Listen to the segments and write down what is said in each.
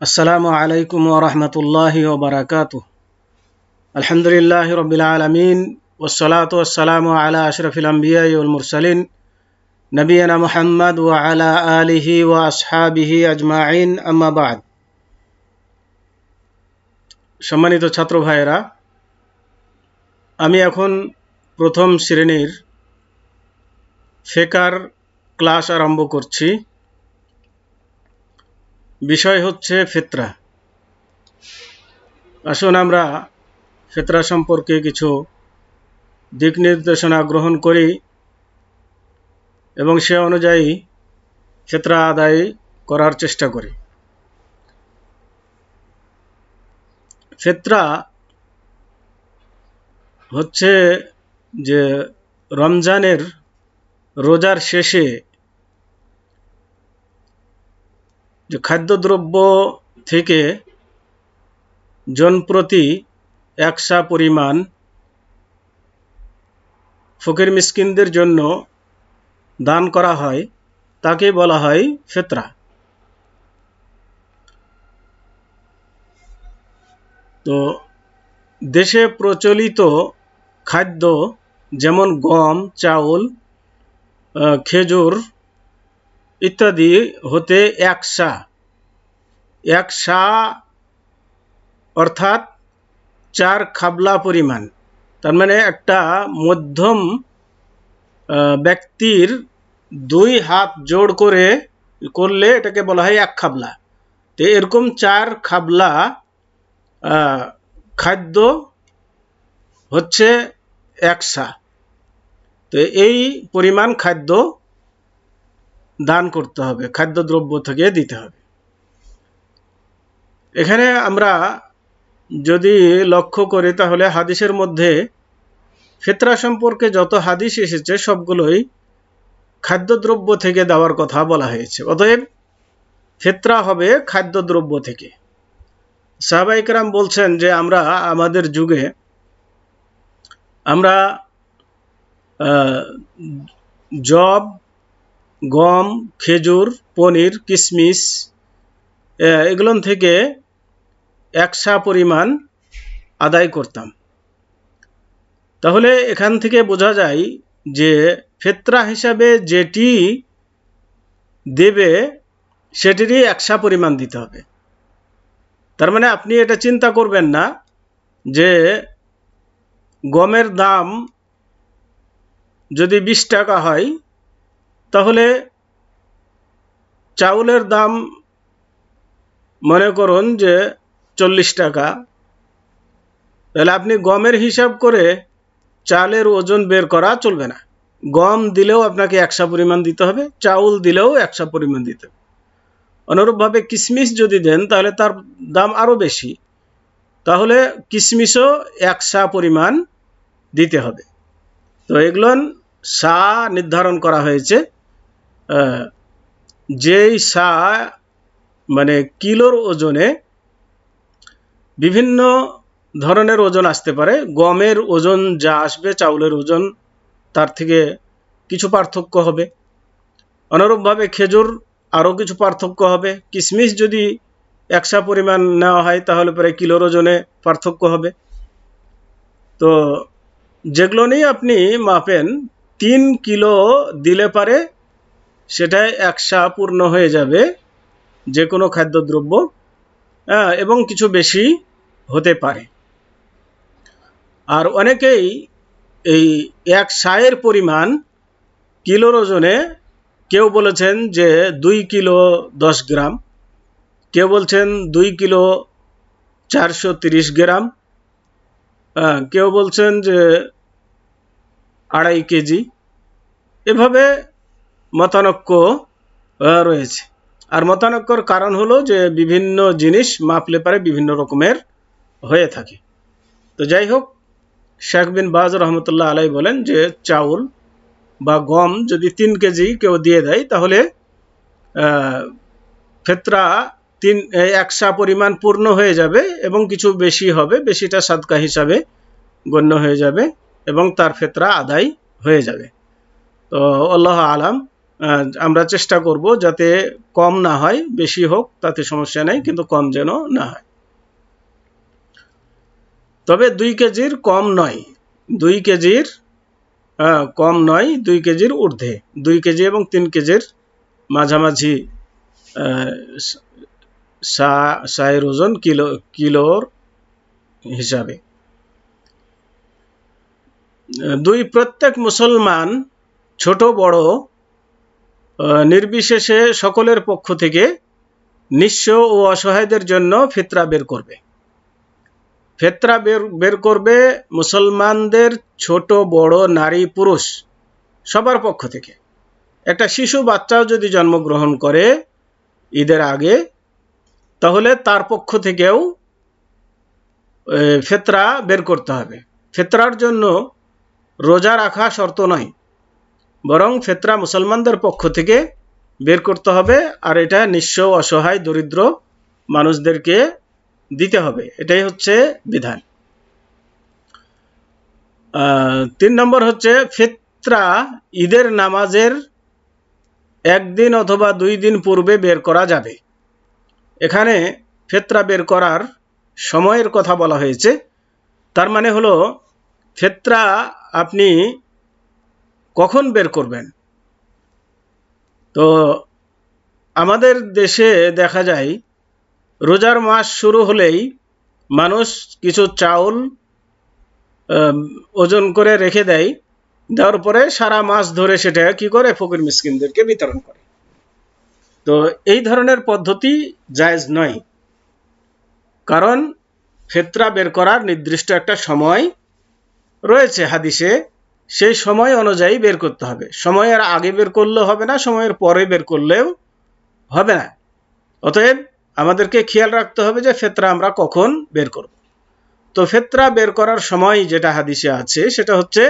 আসসালামু আলাইকুম ওয়া রাহমাতুল্লাহি ওয়া বারাকাতুহু। আলহামদুলিল্লাহি রাব্বিল আলামিন ওয়াসসালাতু ওয়াসসালামু আলা আশরাফিল আমবিয়াই ওয়াল মুরসালিন নবিয়িনা মুহাম্মদ ওয়া আলা আলিহি ওয়া আসহাবিহি আজমাইন, আম্মা বা'দ। সম্মানিত ছাত্র ভাইয়েরা, আমি এখন প্রথম শ্রেণীর ফিকহের ক্লাস আরম্ভ করছি। বিষয় হচ্ছে ফিতরা। আসুন আমরা ফিতরা সম্পর্কে কিছু দিক নির্দেশনা গ্রহণ করি এবং সে অনুযায়ী ফিতরা আদায় করার চেষ্টা করি। ফিতরা হচ্ছে যে রমজানের রোজার শেষে যে খাদ্যদ্রব্য থেকে জনপ্রতি 1 সা পরিমাণ ফকির মিসকিনদের জন্য দান করা হয়, তাকে বলা হয় ফিতরা। তো দেশে প্রচলিত খাদ্য যেমন গম, চাউল, খেজুর ইত্যাদি হতে 1 সা অর্থাৎ 4 খাবলা পরিমাণ, তার মানে একটা মধ্যম ব্যক্তির 2 হাত জোড় করলে এটাকে বলা হয় 1 খাবলা। তো এরকম 4 খাবলা খাদ্য হচ্ছে 1 সা। তো এই পরিমাণ খাদ্য দান করতে হবে, খাদ্যদ্রব্য থেকে দিতে হবে। এখানে আমরা যদি লক্ষ্য করি তাহলে হাদিসের মধ্যে ফিতরা সম্পর্কে যত হাদিস এসেছে সবগুলোই খাদ্যদ্রব্য থেকে দেওয়ার কথা বলা হয়েছে। অতএব ফিতরা হবে খাদ্যদ্রব্য থেকে। সাহাবায়ে কেরাম বলছেন যে আমরা আমাদের যুগে আমরা জব, গম, খেজুর, পনির, কিশমিশ এগুলো থেকে 1 সা পরিমাণ আদায় করতাম। তাহলে এখান থেকে বোঝা যায় যে ফিতরা হিসাবে যেটি দেবে সেটিরই 1 সা পরিমাণ দিতে হবে। তার মানে আপনি এটা চিন্তা করবেন না যে গমের দাম যদি 20 টাকা হয় তাহলে চাউলের দাম মনে করুন যে 40 টাকা, তাহলে আপনি গমের হিসাব করে চালের ওজন বের করা চলবে না। গম দিলেও আপনাকে 1 সা পরিমাণ দিতে হবে, চাউল দিলেও 1 সা পরিমাণ দিতে হবে। অনুরূপভাবে কিশমিশ যদি দেন তাহলে তার দাম আরও বেশি, তাহলে কিশমিশও 1 সা পরিমাণ দিতে হবে। তো এগুলো সা নির্ধারণ করা হয়েছে। যেই সা মানে কিলোর ওজনে বিভিন্ন ধরনের ওজন আসতে পারে। গমের ওজন যা আসবে চাউলের ওজন তার থেকে কিছু পার্থক্য হবে। অনুরূপভাবে খেজুর আরও কিছু পার্থক্য হবে। কিশমিশ যদি 1 সা পরিমাণ নেওয়া হয় তাহলে পরে কিলোর ওজনে পার্থক্য হবে। তো যেগুলো নিয়ে আপনি মাপেন 3 কিলো দিলে পারে সেটাই 1 সা পূর্ণ হয়ে যাবে যে কোনো খাদ্যদ্রব্য, এবং কিছু বেশি হতে পারে। আর অনেকেই এই 1 সায়ের পরিমাণ কিলোর ওজনে কেউ বলেছেন যে 2 কিলো 10 গ্রাম, কেউ বলছেন 2 কিলো 430 গ্রাম, কেউ বলছেন যে 2.5 কেজি। এভাবে মতানৈক্য রয়েছে। আর মতানৈক্যর কারণ হলো যে বিভিন্ন জিনিস মাপলে পারে বিভিন্ন রকমের হয়ে থাকে। তো যাই হোক, শেখ বিন বাজ রহমতুল্লাহ আলাই বলেন যে চাউল বা গম যদি 3 কেজি কেউ দিয়ে দেয় তাহলে ফিতরা 1 সা পরিমাণ পূর্ণ হয়ে যাবে এবং কিছু বেশি হবে, বেশিটা সাদকা হিসাবে গণ্য হয়ে যাবে এবং তার ফিতরা আদায় হয়ে যাবে। তো আল্লাহ আলাম। আমরা চেষ্টা করব যাতে কম না হয়, বেশি হোক তাতে সমস্যা নেই, কিন্তু কম যেন না হয়। তবে 2 কেজির কম নয়, 2 কেজির কম নয়, 2 কেজির ঊর্ধ্বে, 2 কেজি এবং 3 কেজির মাঝামাঝি সায়ের ওজন কিলোর হিসাবে। 2, প্রত্যেক মুসলমান ছোট বড় নির্বিশেষে সকলের পক্ষ থেকে নিঃস্ব ও অসহায়দের জন্য ফিতরা বের করবে। ফিতরা বের করবে মুসলমানদের ছোট বড় নারী পুরুষ সবার পক্ষ থেকে। একটা শিশু বাচ্চাও যদি জন্মগ্রহণ করে ঈদের আগে, তাহলে তার পক্ষ থেকেও ফিতরা বের করতে হবে। ফিতরার জন্য রোজা রাখা শর্ত নয়, বরং ফিতরা মুসলমানদের পক্ষ থেকে বের করতে হবে, আর এটা নিঃস্ব অসহায় দরিদ্র মানুষদেরকে দিতে হবে, এটাই হচ্ছে বিধান। 3 নম্বর হচ্ছে ফিতরা ঈদের নামাজের 1 দিন অথবা 2 দিন পূর্বে বের করা যাবে। এখানে ফিতরা বের করার সময়ের কথা বলা হয়েছে। তার মানে হলো ফিতরা আপনি কখন বের করবেন। তো আমাদের দেশে দেখা যায় রোজার মাস শুরু হলেই মানুষ কিছু চাউল ওজন করে রেখে দেয়, দেওয়ার পরে সারা মাস ধরে সেটা কি করে, ফকির মিসকিনদেরকে বিতরণ করে। তো এই ধরনের পদ্ধতি জায়েজ নয়, কারণ ফিতরা বের করার নির্দিষ্ট একটা সময় রয়েছে হাদিসে, সেই সময় অনুযায়ী বের করতে হবে। সময়ের আগে বের করলেও হবে না, সময়ের পরে বের করলেও হবে না। অতএব আমাদেরকে খেয়াল রাখতে হবে যে ফিতরা আমরা কখন বের করব। তো ফিতরা বের করার সময় যেটা হাদিসে আছে সেটা হচ্ছে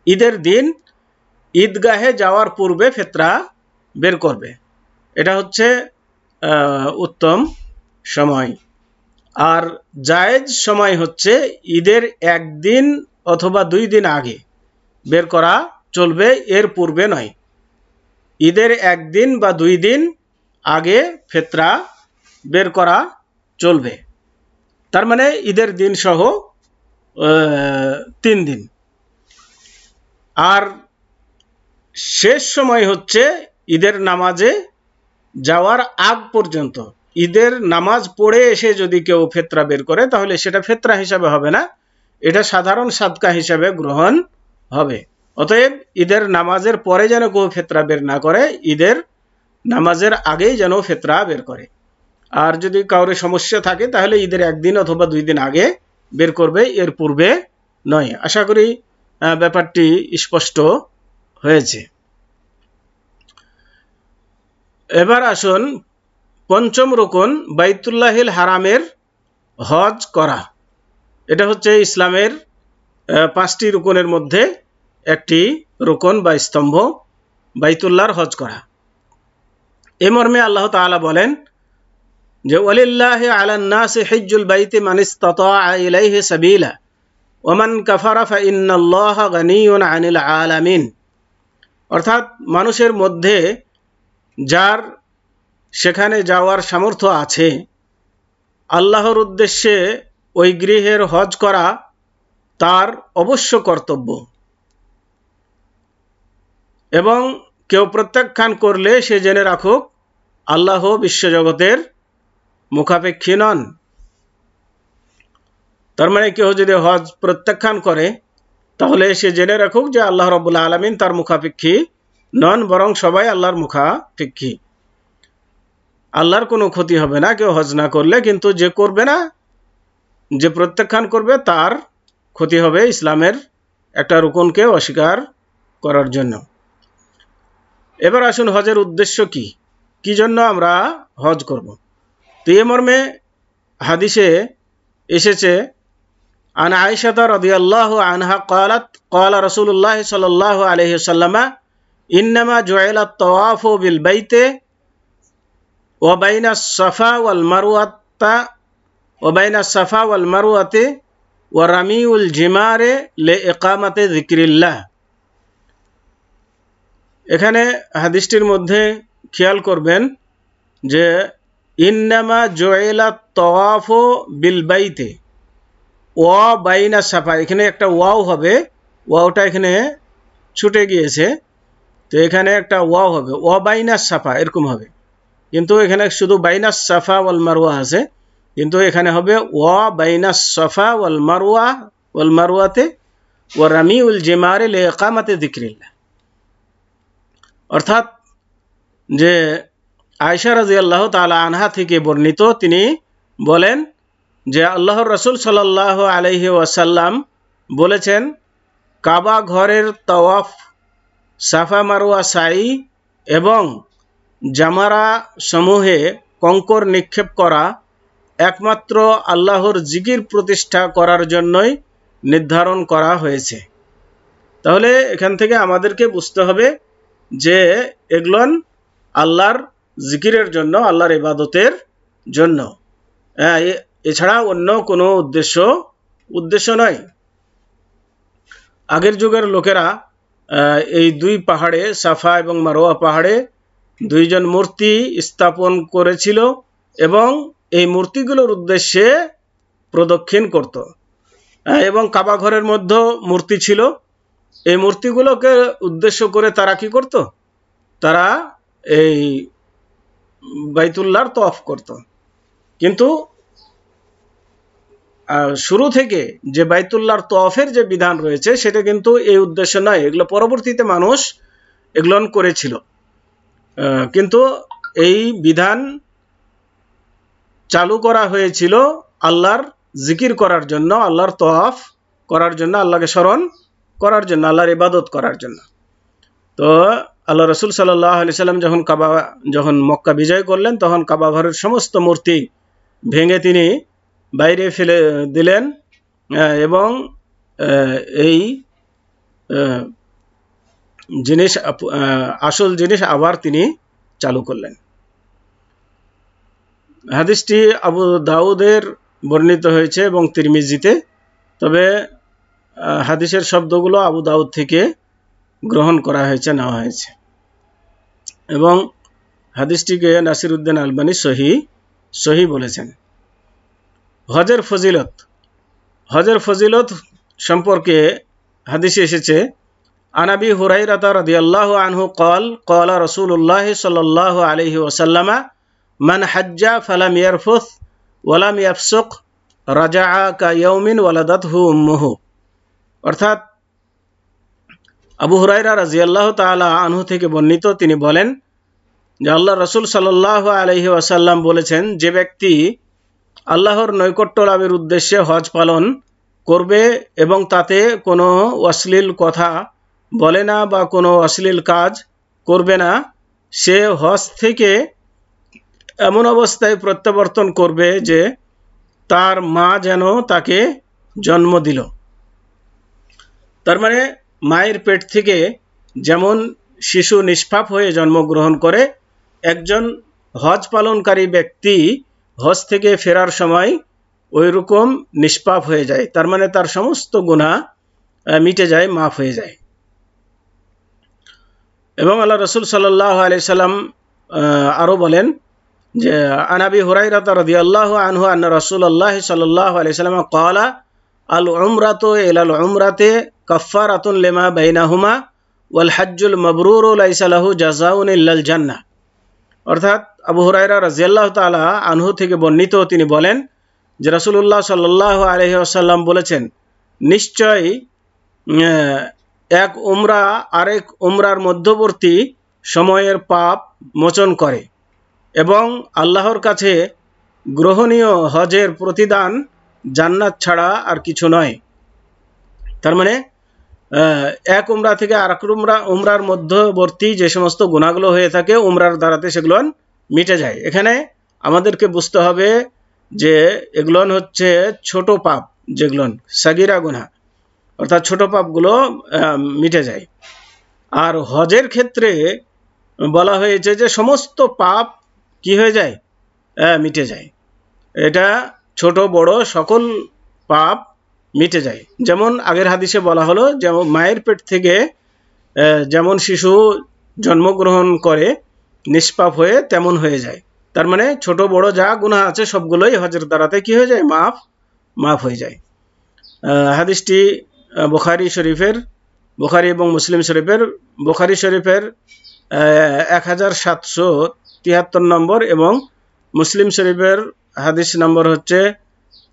ঈদের দিন ঈদগাহে যাওয়ার পূর্বে ফিতরা বের করবে, এটা হচ্ছে উত্তম সময়। আর জায়েজ সময় হচ্ছে ঈদের 1 দিন অথবা 2 দিন আগে বের করা চলবে, এর পূর্বে নয়। ঈদের 1 দিন বা 2 দিন আগে ফিতরা বের করা চলবে, তার মানে ঈদের দিন সহ 3 দিন। আর শেষ সময় হচ্ছে ঈদের নামাজে যাওয়ার আগ পর্যন্ত। ঈদের নামাজ পড়ে এসে যদি কেউ ফিতরা বের করে তাহলে সেটা ফিতরা হিসাবে হবে না, এটা সাধারণ সাদকা হিসাবে গ্রহণ হবে। অতএব ঈদের নামাজের পরে যেন কেউ ফিতরা বের না করে, ঈদের নামাজের আগেই যেন ফিতরা বের করে। আর যদি কাউরে সমস্যা থাকে তাহলে ঈদের 1 দিন অথবা 2 দিন আগে বের করবে, এর পূর্বে নয়। আশা করি ব্যাপারটি স্পষ্ট হয়েছে। এবার আসুন 5ম রুকন বাইতুল্লাহিল হারামের হজ করা। এটা হচ্ছে ইসলামের 5টি রুকনের মধ্যে একটি রুকন বা স্তম্ভ, বাইতুল্লাহর হজ করা। এ মর্মে আল্লাহ তাআলা বলেন যে ওয়ালিল্লাহি আলান নাসি হিজ্জুল বাইতি মান ইসতাতাআ ইলাইহি সাবিলা ওয়া মান কাফারা ফা ইন্নাল্লাহা গানিয়্যুন আনিল আলামিন। অর্থাৎ মানুষের মধ্যে যার সেখানে যাওয়ার সামর্থ্য আছে, আল্লাহর উদ্দেশ্যে ওই গৃহের হজ করা তার অবশ্য কর্তব্য, এবং কেউ প্রত্যাখ্যান করলে সে জেনে রাখুক আল্লাহ বিশ্বজগতের মুখাপেক্ষী নন। তার মানে কেউ যদি হজ প্রত্যাখ্যান করে তাহলে সে জেনে রাখুক যে আল্লাহ রাব্বুল আলামিন তার মুখাপেক্ষী নন, বরং সবাই আল্লাহর মুখাপেক্ষী। আল্লাহর কোনো ক্ষতি হবে না কেউ হজ না করলে, কিন্তু যে করবে না, যে প্রত্যাখ্যান করবে তার ক্ষতি হবে ইসলামের একটা রুকনকে অস্বীকার করার জন্য। এবার আসুন হজের উদ্দেশ্য কি, কি জন্য আমরা হজ করব। তো এ মর্মে হাদিসে এসেছে আন আয়েশা রাদিয়াল্লাহু আনহা ক্বালাত ক্বালা রাসূলুল্লাহ সাল্লাল্লাহু আলাইহি ওয়াসাল্লাম ইন্নামা জুইলাত তাওয়াফু বিল বাইতি ওয়া বাইনাস সাফা ওয়াল মারওয়াতা ওয়া বাইনাস সাফা ওয়াল মারওয়াতি ওয়া রামিউল জিমারে লিইকামাতি যিকরিল্লাহ। এখানে হাদিসটির মধ্যে খেয়াল করবেন যে ইন্নামা জুইলা তাওয়াফু বিল বাইতে ওয়া বাইনা সাফা, এখানে একটা ওয়াও হবে, ওয়াওটা এখানে ছুটে গিয়েছে, তো এখানে একটা ওয়াও হবে, ওয়া বাইনা সাফা এরকম হবে, কিন্তু এখানে শুধু বাইনা সাফা ওয়াল মারওয়া আছে, কিন্তু এখানে হবে ওয়া বাইনা সাফা ওয়াল মারওয়াতে ওয়া রামিউল জিমারে লিইকামাতি যিকরিল্লাহ। অর্থাৎ যে আয়েশা রাদিয়াল্লাহু তাআলা আনহা থেকে বর্ণিত, তিনি বলেন যে আল্লাহর রাসূল সাল্লাল্লাহু আলাইহি ওয়াসাল্লাম বলেছেন, কাবা ঘরের তাওয়াফ, সাফা মারওয়া সাই এবং জামারা সমূহে কঙ্কর নিক্ষেপ করা একমাত্র আল্লাহর জিকির প্রতিষ্ঠা করার জন্যই নির্ধারণ করা হয়েছে। তাহলে এখান থেকে আমাদেরকে বুঝতে হবে যে এগুলোন আল্লাহর জিকিরের জন্য, আল্লাহর ইবাদতের জন্য, এছাড়া অন্য কোনো উদ্দেশ্য নয়। আগের যুগের লোকেরা এই দুই পাহাড়ে, সাফা এবং মারওয়া পাহাড়ে দুইজন মূর্তি স্থাপন করেছিল এবং এই মূর্তিগুলোর উদ্দেশ্যে প্রদক্ষিণ করত, এবং কাবা ঘরের মধ্যে মূর্তি ছিল। এই মূর্তিগুলোকে উদ্দেশ্য করে তারা কি করত? তারা এই বাইতুল্লাহর তওয়াফ করত। কিন্তু শুরু থেকে যে বাইতুল্লাহর তওয়াফের যে বিধান রয়েছে সেটা কিন্তু এই উদ্দেশ্য নয়, এগুলো পরবর্তীতে মানুষ এগুলো করেছিল, কিন্তু এই বিধান চালু করা হয়েছিল আল্লাহর জিকির করার জন্য, আল্লাহর তওয়াফ করার জন্য, আল্লাহকে স্মরণ করার জন্য, আল্লাহর ইবাদত করার জন্য। তো আল্লাহ রাসূল সাল্লাল্লাহু আলাইহি সাল্লাম যখন মক্কা বিজয় করলেন, তখন কাবা ঘরের সমস্ত মূর্তি ভেঙে তিনি বাইরে ফেলে দিলেন এবং এই আসল জিনিস আবার তিনি চালু করলেন। হাদিসটি আবু দাউদের বর্ণিত হয়েছে এবং তিরমিজিতে, তবে হাদিসের শব্দগুলো আবু দাউদ থেকে গ্রহণ করা হয়েছে, নেওয়া হয়েছে, এবং হাদিসটিকে নাসিরউদ্দিন আলবানী সহি বলেছেন। হজের ফজিলত সম্পর্কে হাদিসে এসেছে, আনাবি হুরাইরা রাদিয়াল্লাহু আনহু ক্বালা রাসূলুল্লাহ সাল্লাল্লাহু আলাইহি ওয়াসাল্লাম মান হাজ্জা ফালাম ইয়ারফুস ওয়ালাম ইয়াফসুক রাজাআ কায়াউমিন ওয়ালাদাতহু উম্মুহু। অর্থাৎ আবু হুরায়রা রাদিয়াল্লাহু তাআলা আনহু থেকে বর্ণিত, তিনি বলেন যে আল্লাহ রাসূল সাল্লাল্লাহু আলাইহি ওয়াসাল্লাম বলেছেন, যে ব্যক্তি আল্লাহর নৈকট্য লাভের উদ্দেশ্যে হজ পালন করবে এবং তাতে কোনো অশ্লীল কথা বলে না বা কোনো অশ্লীল কাজ করবে না, সে হজ থেকে এমন অবস্থায় প্রত্যাবর্তন করবে যে তার মা যেন তাকে জন্ম দিল। তার মানে মায়ের পেট থেকে যেমন শিশু নিষ্পাপ হয়ে জন্মগ্রহণ করে, একজন হজ পালনকারী ব্যক্তি হজ থেকে ফেরার সময় ওই রকম নিষ্পাপ হয়ে যায়, তার মানে তার সমস্ত গুনাহ মিটে যায়, মাফ হয়ে যায়। এবং আল্লাহ রাসূল সাল্লাল্লাহু আলাইহি সাল্লাম আরো বলেন যে আনাবি হুরায়রা রাদিয়াল্লাহু আনহু আন্না রাসূলুল্লাহ সাল্লাল্লাহু আলাইহি সাল্লাম ক্বালা আল উমরাতু ইলাল উমরাতি কাফফারাতুন লিমা বাইনাহুমা ওয়াল হজ্জুল মাবরুরু লাইসা লাহু জাযাউন ইল্লাল জান্নাহ। অর্থাৎ আবু হুরায়রা রাদিয়াল্লাহু তাআলা আনহু থেকে বর্ণিত, তিনি বলেন যে রাসূলুল্লাহ সাল্লাল্লাহু আলাইহি ওয়াসাল্লাম বলেছেন, নিশ্চয় এক উমরা আরেক উমরার মধ্যবর্তী সময়ের পাপ মোচন করে এবং আল্লাহর কাছে গ্রহণীয় হজের প্রতিদান জান্নাত ছাড়া আর কিছু নয়। তার মানে এক উমরা থেকে আরেক উমরার মধ্যবর্তী যে সমস্ত গুনাহগুলো হয়ে থাকে, উমরার দ্বারাতে সেগুলো মিটে যায়। এখানে আমাদেরকে বুঝতে হবে যে এগুলো হচ্ছে ছোট পাপ, যেগুলো সাগিরা গুনাহ, অর্থাৎ ছোট পাপগুলো মিটে যায়। আর হজের ক্ষেত্রে বলা হয়েছে যে সমস্ত পাপ কি হয়ে যায়? মিটে যায়। এটা ছোট বড় সকল পাপ মিটে যায়। যেমন আগের হাদিসে বলা হলো, যেমন মায়ের পেট থেকে যেমন শিশু জন্মগ্রহণ করে নিষ্পাপ হয়ে তেমন হয়ে যায়। তার মানে ছোট বড় যা গুনাহ আছে সবগুলোই হজের দ্বারাতে কি হয়ে যায়, মাফ হয়ে যায়। হাদিসটি বুখারী এবং মুসলিম শরীফের, বুখারী শরীফের 1773 নম্বর এবং মুসলিম শরীফের হাদিস নম্বর হচ্ছে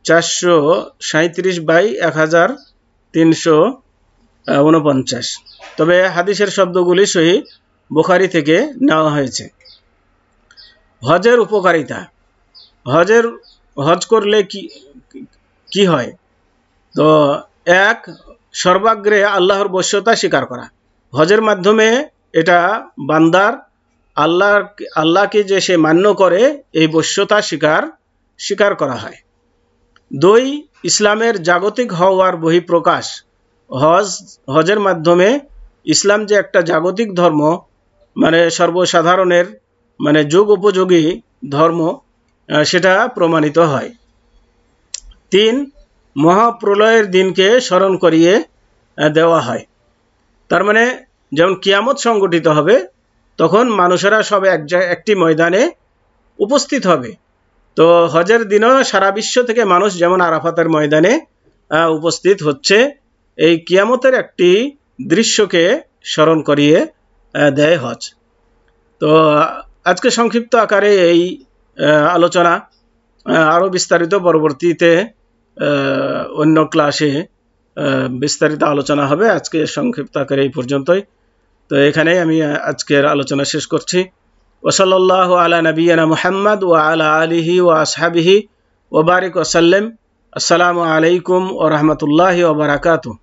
437/1349। তবে হাদিসের শব্দগুলি সহিহ বুখারী থেকে নেওয়া হয়েছে। হজের উপকারিতা। হজ করলে কি হয়? তো এক, সর্বাগ্রে আল্লাহর বশ্যতা স্বীকার করা। হজের মাধ্যমে এটা বান্দার আল্লাহকে যে সে মান্য করে এই বশ্যতা স্বীকার করা হয়। 2, ইসলামের জাগতিক হওয়ার বহিঃপ্রকাশ। হজের মাধ্যমে ইসলাম যে একটা জাগতিক ধর্ম, মানে সর্বসাধারণের মানে যুগ উপযোগী ধর্ম, সেটা প্রমাণিত হয়। 3, মহাপ্রলয়ের দিনকে স্মরণ করিয়ে দেওয়া হয়। তার মানে যেমন কিয়ামত সংগঠিত হবে তখন মানুষেরা সব একটি ময়দানে উপস্থিত হবে। তো হজের দিনও সারা বিশ্ব থেকে মানুষ যেমন আরাফাতের ময়দানে উপস্থিত হচ্ছে, এই কিয়ামতের একটি দৃশ্যকে স্মরণ করিয়ে দেয় হজ। তো আজকে সংক্ষিপ্ত আকারে এই আলোচনা, আরও বিস্তারিত পরবর্তীতে অন্য ক্লাসে বিস্তারিত আলোচনা হবে। আজকে সংক্ষিপ্ত আকারে এই পর্যন্তই। তো এখানেই আমি আজকের আলোচনা শেষ করছি। ওয়াসাল্লাল্লাহু আলা নবিয়িনা মুহাম্মদ ওয়া আলা আলিহি ওয়া আসহাবিহি ওয়া বারিক ওয়া সাল্লাম। আসসালামু আলাইকুম ওয়া রাহমাতুল্লাহি ওয়া বারাকাতুহু।